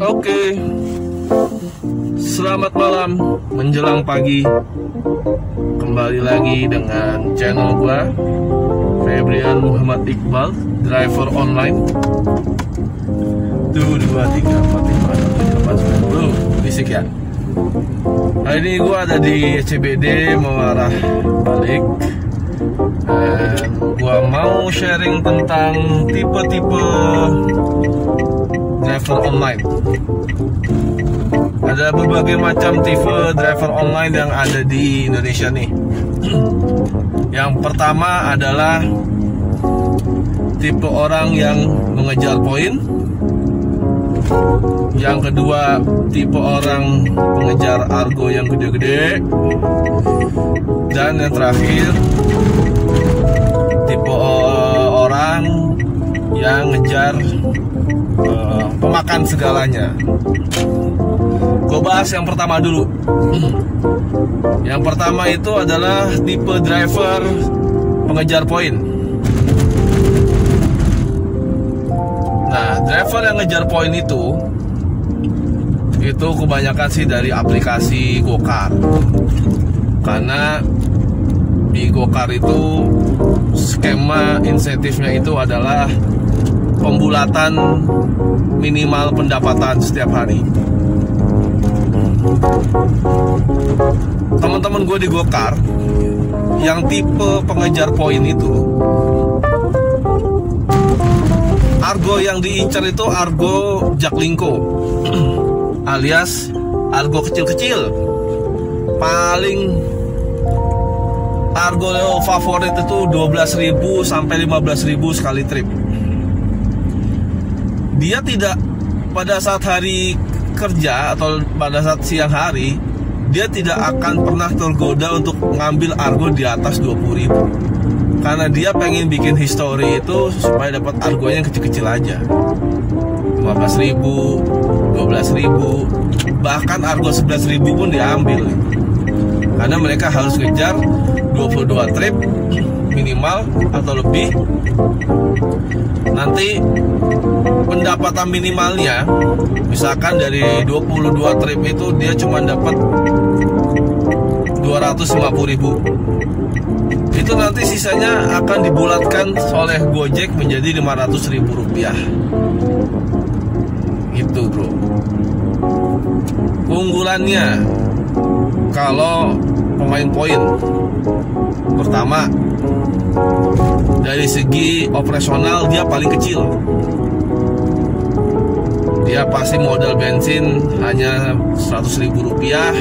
Oke, selamat malam menjelang pagi. Kembali lagi dengan channel gua, Febrian Muhammad Iqbal, driver online. 1, 2, 3, 4, 5, 6, 7, 8, 9, 10. Berisik ya. Hari ini gua ada di CBD mau arah balik. Dan gua mau sharing tentang tipe-tipe driver online. Ada berbagai macam tipe driver online yang ada di Indonesia nih. Yang pertama adalah tipe orang yang mengejar poin. Yang kedua, tipe orang mengejar argo yang gede-gede. Dan yang terakhir, tipe orang yang ngejar pemakan segalanya. Gue bahas yang pertama dulu. Yang pertama itu adalah tipe driver pengejar poin. Nah, driver yang ngejar poin itu kebanyakan sih dari aplikasi Gokar. Karena di Gokar itu skema insentifnya itu adalah pembulatan minimal pendapatan setiap hari. Teman-teman gue di Gokar yang tipe pengejar poin itu, argo yang diincar itu argo Jaklingko alias argo kecil-kecil. Paling argo favorit itu 12.000 sampai 15.000 sekali trip. Dia tidak pada saat hari kerja atau pada saat siang hari, dia tidak akan pernah tergoda untuk ngambil argo di atas 20.000. Karena dia pengen bikin history itu supaya dapat argonya yang kecil-kecil aja, 15.000, 12.000, bahkan argo 11.000 pun diambil. Karena mereka harus kejar 22 trip minimal atau lebih. Nanti pendapatan minimalnya, misalkan dari 22 trip itu dia cuma dapat 250.000. Itu nanti sisanya akan dibulatkan oleh Gojek menjadi 500.000 rupiah. Itu bro. Keunggulannya kalau pemain poin, pertama dari segi operasional dia paling kecil. Dia pasti modal bensin hanya 100.000 rupiah,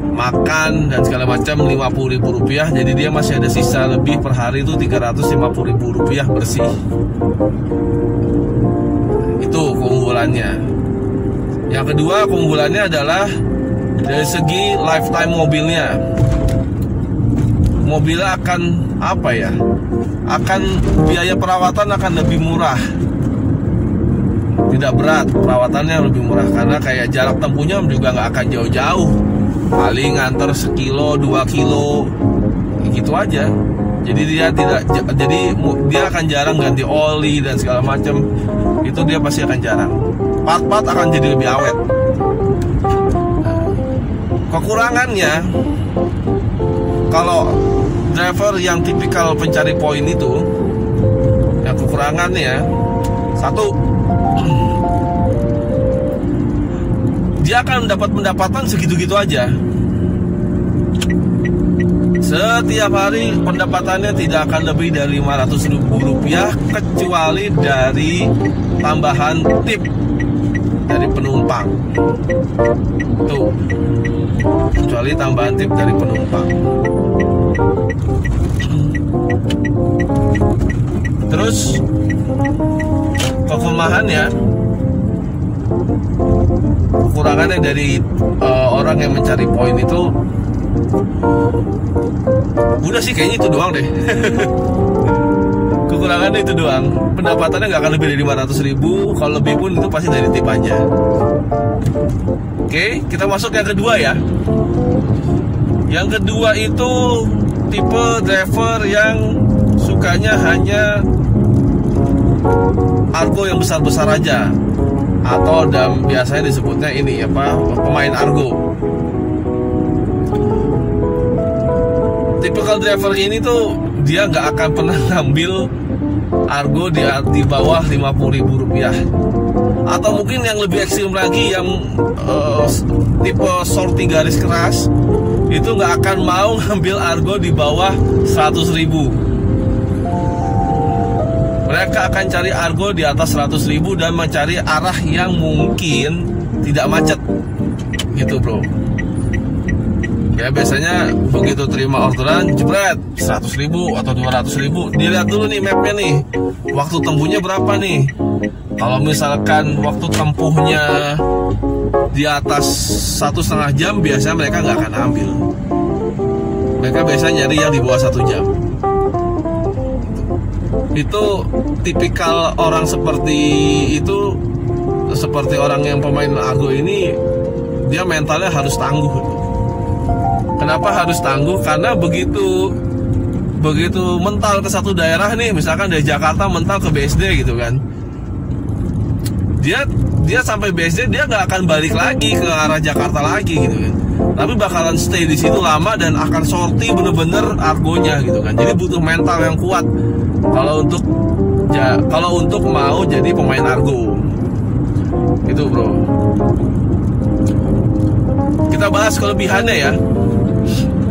makan dan segala macam 50.000 rupiah. Jadi dia masih ada sisa lebih per hari itu 350.000 rupiah bersih. Itu keunggulannya. Yang kedua keunggulannya adalah dari segi lifetime mobilnya. Mobilnya akan apa ya? Akan biaya perawatan akan lebih murah. Tidak berat, perawatannya lebih murah karena kayak jarak tempuhnya juga nggak akan jauh-jauh. Paling nganter 1 kilo, 2 kilo, gitu aja. Jadi dia akan jarang ganti oli dan segala macam. Itu dia pasti akan jarang. Part-part akan jadi lebih awet. Kekurangannya, kalau driver yang tipikal pencari poin itu, yang kekurangannya satu, dia akan dapat pendapatan segitu-gitu aja. Setiap hari pendapatannya tidak akan lebih dari 500.000 rupiah, kecuali dari tambahan tip dari penumpang. Tuh, kecuali tambahan tip dari penumpang. Terus kekurangannya dari orang yang mencari poin itu, udah sih kayaknya itu doang deh. Kekurangannya itu doang. Pendapatannya nggak akan lebih dari 500.000. Kalau lebih pun itu pasti dari tip aja. Oke, kita masuk yang kedua ya. Yang kedua itu tipe driver yang sukanya hanya argo yang besar-besar aja, atau biasanya disebutnya ini apa, pemain argo. Tipikal driver ini tuh dia nggak akan pernah ngambil argo di bawah Rp50.000. Atau mungkin yang lebih ekstrim lagi, yang tipe sorti garis keras, itu nggak akan mau ngambil argo di bawah 100.000. Mereka akan cari argo di atas 100.000 dan mencari arah yang mungkin tidak macet, gitu bro. Ya biasanya begitu terima orderan, jebret 100.000 atau 200.000, dilihat dulu nih mapnya nih, waktu tempuhnya berapa nih. Kalau misalkan waktu tempuhnya di atas 1,5 jam, biasanya mereka nggak akan ambil. Mereka biasanya nyari yang di bawah 1 jam. Itu tipikal orang seperti itu, seperti orang yang pemain argo ini, dia mentalnya harus tangguh. Kenapa harus tangguh? Karena begitu mental ke satu daerah nih, misalkan dari Jakarta mental ke BSD gitu kan, dia sampai BSD dia nggak akan balik lagi ke arah Jakarta lagi gitu kan, tapi bakalan stay di situ lama dan akan sorti bener-bener argonya gitu kan. Jadi butuh mental yang kuat kalau untuk mau jadi pemain argo itu bro. Kita bahas kelebihannya ya.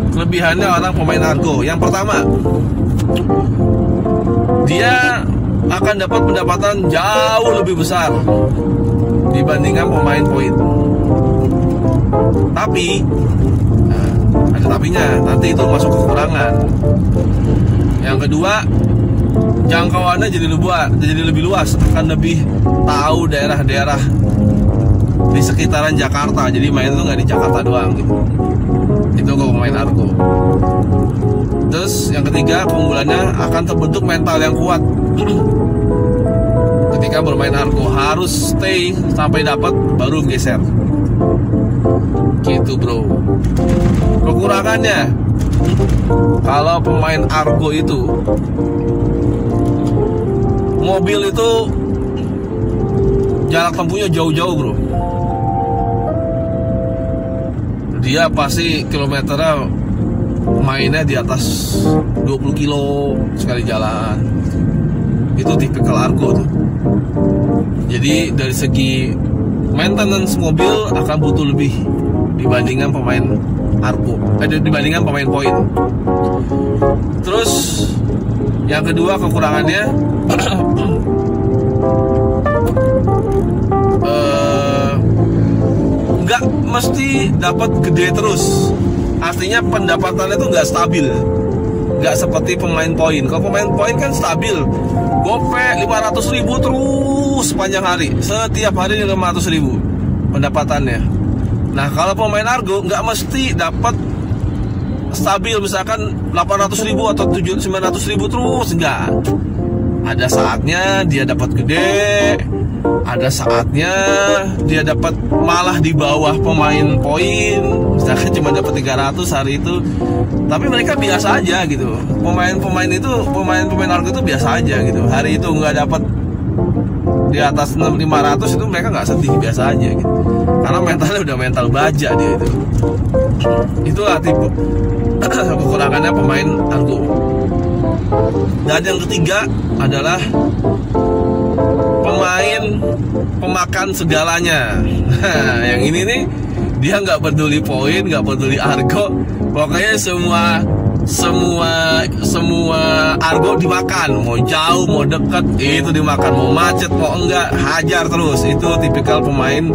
Kelebihannya orang pemain argo. Yang pertama, dia akan dapat pendapatan jauh lebih besar dibandingkan pemain poin. Tapi ada tapinya, nanti itu masuk kekurangan. Yang kedua, jangkauannya jadi lebih luas, akan lebih tahu daerah-daerah di sekitaran Jakarta. Jadi main itu nggak di Jakarta doang gitu. Itu kalau pemain argo. Terus yang ketiga, keunggulannya akan terbentuk mental yang kuat. Ketika bermain argo harus stay sampai dapat baru geser. Gitu bro. Kekurangannya, kalau pemain argo itu, mobil itu jarak tempuhnya jauh-jauh bro. Dia pasti kilometernya mainnya di atas 20 kilo sekali jalan. Itu tipikal argo tuh. Jadi dari segi maintenance mobil akan butuh lebih dibandingkan pemain argo, dibandingkan pemain poin. Terus yang kedua kekurangannya, nggak mesti dapat gede terus. Artinya pendapatannya tuh nggak stabil, nggak seperti pemain poin. Kalau pemain poin kan stabil, gope 500.000 terus sepanjang hari, setiap hari 500.000 pendapatannya. Nah kalau pemain argo nggak mesti dapat stabil, misalkan 800.000 atau 900.000 terus, nggak. Ada saatnya dia dapat gede, ada saatnya dia dapat malah di bawah pemain poin, misalkan cuma dapat 300 hari itu. Tapi mereka biasa aja gitu. Pemain argo itu biasa aja gitu. Hari itu nggak dapat di atas 500 itu mereka nggak sedih, biasa aja gitu. Karena mentalnya udah mental baja dia itu. Itulah tipe kekurangannya pemain argo. Dan yang ketiga adalah pemain pemakan segalanya. Yang ini nih, dia nggak peduli poin, nggak peduli argo, pokoknya semua argo dimakan, mau jauh mau dekat itu dimakan, mau macet mau enggak hajar terus. Itu tipikal pemain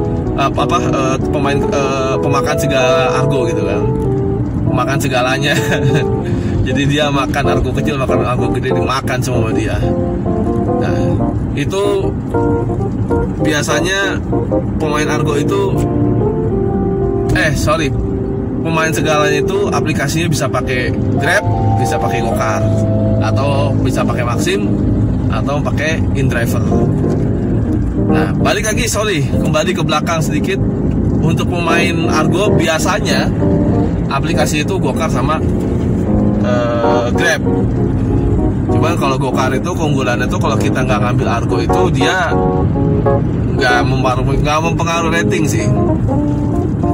pemakan segala argo gitu kan, pemakan segalanya. Jadi dia makan argo kecil, makan argo gede, dimakan semua dia. Nah itu biasanya pemain argo itu pemain segalanya itu aplikasinya bisa pakai Grab, bisa pakai Gokar, atau bisa pakai Maxim, atau pakai InDriver. Nah balik lagi, kembali ke belakang sedikit. Untuk pemain argo biasanya aplikasi itu Gokar sama Grab. Cuman kalau Gokar itu keunggulannya tuh kalau kita nggak ngambil Argo itu dia nggak mempengaruhi rating sih.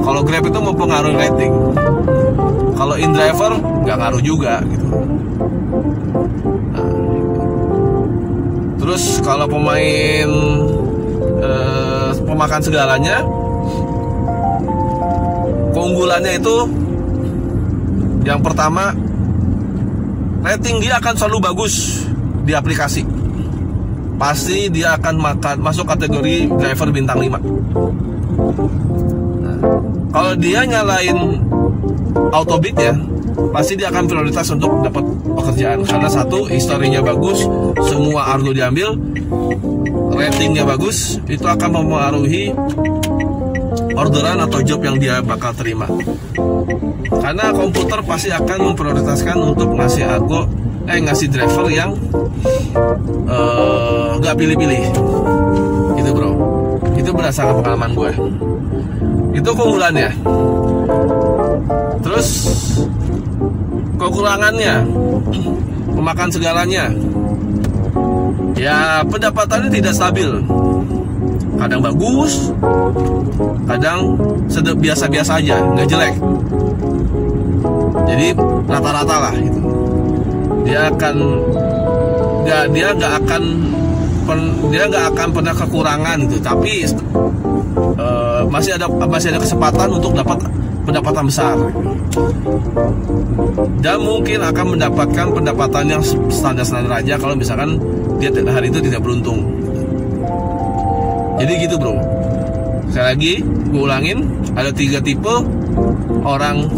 Kalau Grab itu mempengaruhi rating. Kalau InDriver nggak ngaruh juga gitu. Nah, terus kalau pemain pemakan segalanya, keunggulannya itu yang pertama, rating dia akan selalu bagus di aplikasi. Pasti dia akan masuk kategori driver bintang 5. Nah, kalau dia nyalain Autobid ya, pasti dia akan prioritas untuk dapat pekerjaan. Karena satu, historinya bagus, semua Argo diambil, ratingnya bagus, itu akan mempengaruhi orderan atau job yang dia bakal terima. Karena komputer pasti akan memprioritaskan untuk ngasih Argo, ngasih driver yang nggak pilih-pilih, gitu bro. Itu berdasarkan pengalaman gue. Itu keunggulannya. Terus kekurangannya, memakan segalanya. Ya pendapatannya tidak stabil. Kadang bagus, kadang biasa-biasa aja, nggak jelek. Jadi rata-rata lah gitu. Dia nggak akan pernah kekurangan gitu. Tapi masih ada kesempatan untuk dapat pendapatan besar. Dan mungkin akan mendapatkan pendapatan yang standar-standar aja kalau misalkan dia hari itu tidak beruntung. Jadi gitu bro. Sekali lagi gue ulangin, ada 3 tipe orang,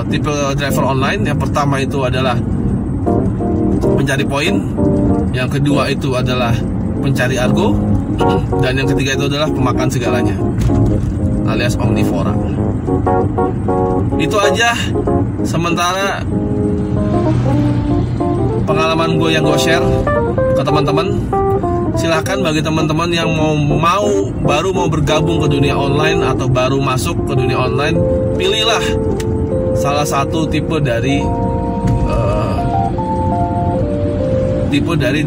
tipe driver online. Yang pertama itu adalah pencari poin, yang kedua itu adalah pencari Argo, dan yang ketiga itu adalah pemakan segalanya alias omnivora. Itu aja sementara pengalaman gue yang gue share ke teman-teman. Silahkan bagi teman-teman yang baru mau bergabung ke dunia online atau baru masuk ke dunia online, pilihlah salah satu tipe dari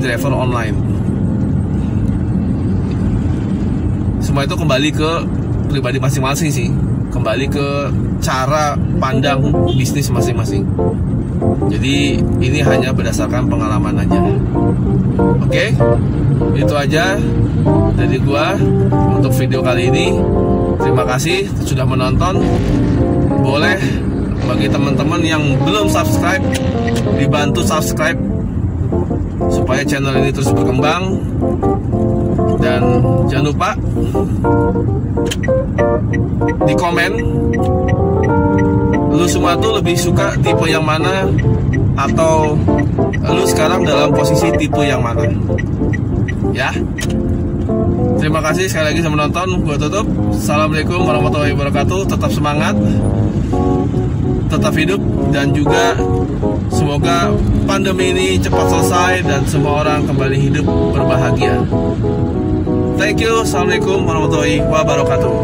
driver online. Semua itu kembali ke pribadi masing-masing sih, kembali ke cara pandang bisnis masing-masing. Jadi ini hanya berdasarkan pengalaman aja. Oke, itu aja dari gua untuk video kali ini. Terima kasih sudah menonton. Boleh bagi teman-teman yang belum subscribe, dibantu subscribe supaya channel ini terus berkembang. Dan jangan lupa di komen lu semua tuh lebih suka tipe yang mana, atau lu sekarang dalam posisi tipe yang mana ya. Terima kasih sekali lagi sudah menonton. Gua tutup. Assalamualaikum warahmatullahi wabarakatuh. Tetap semangat, tetap hidup, dan juga semoga pandemi ini cepat selesai dan semua orang kembali hidup berbahagia. Thank you. Assalamualaikum warahmatullahi wabarakatuh.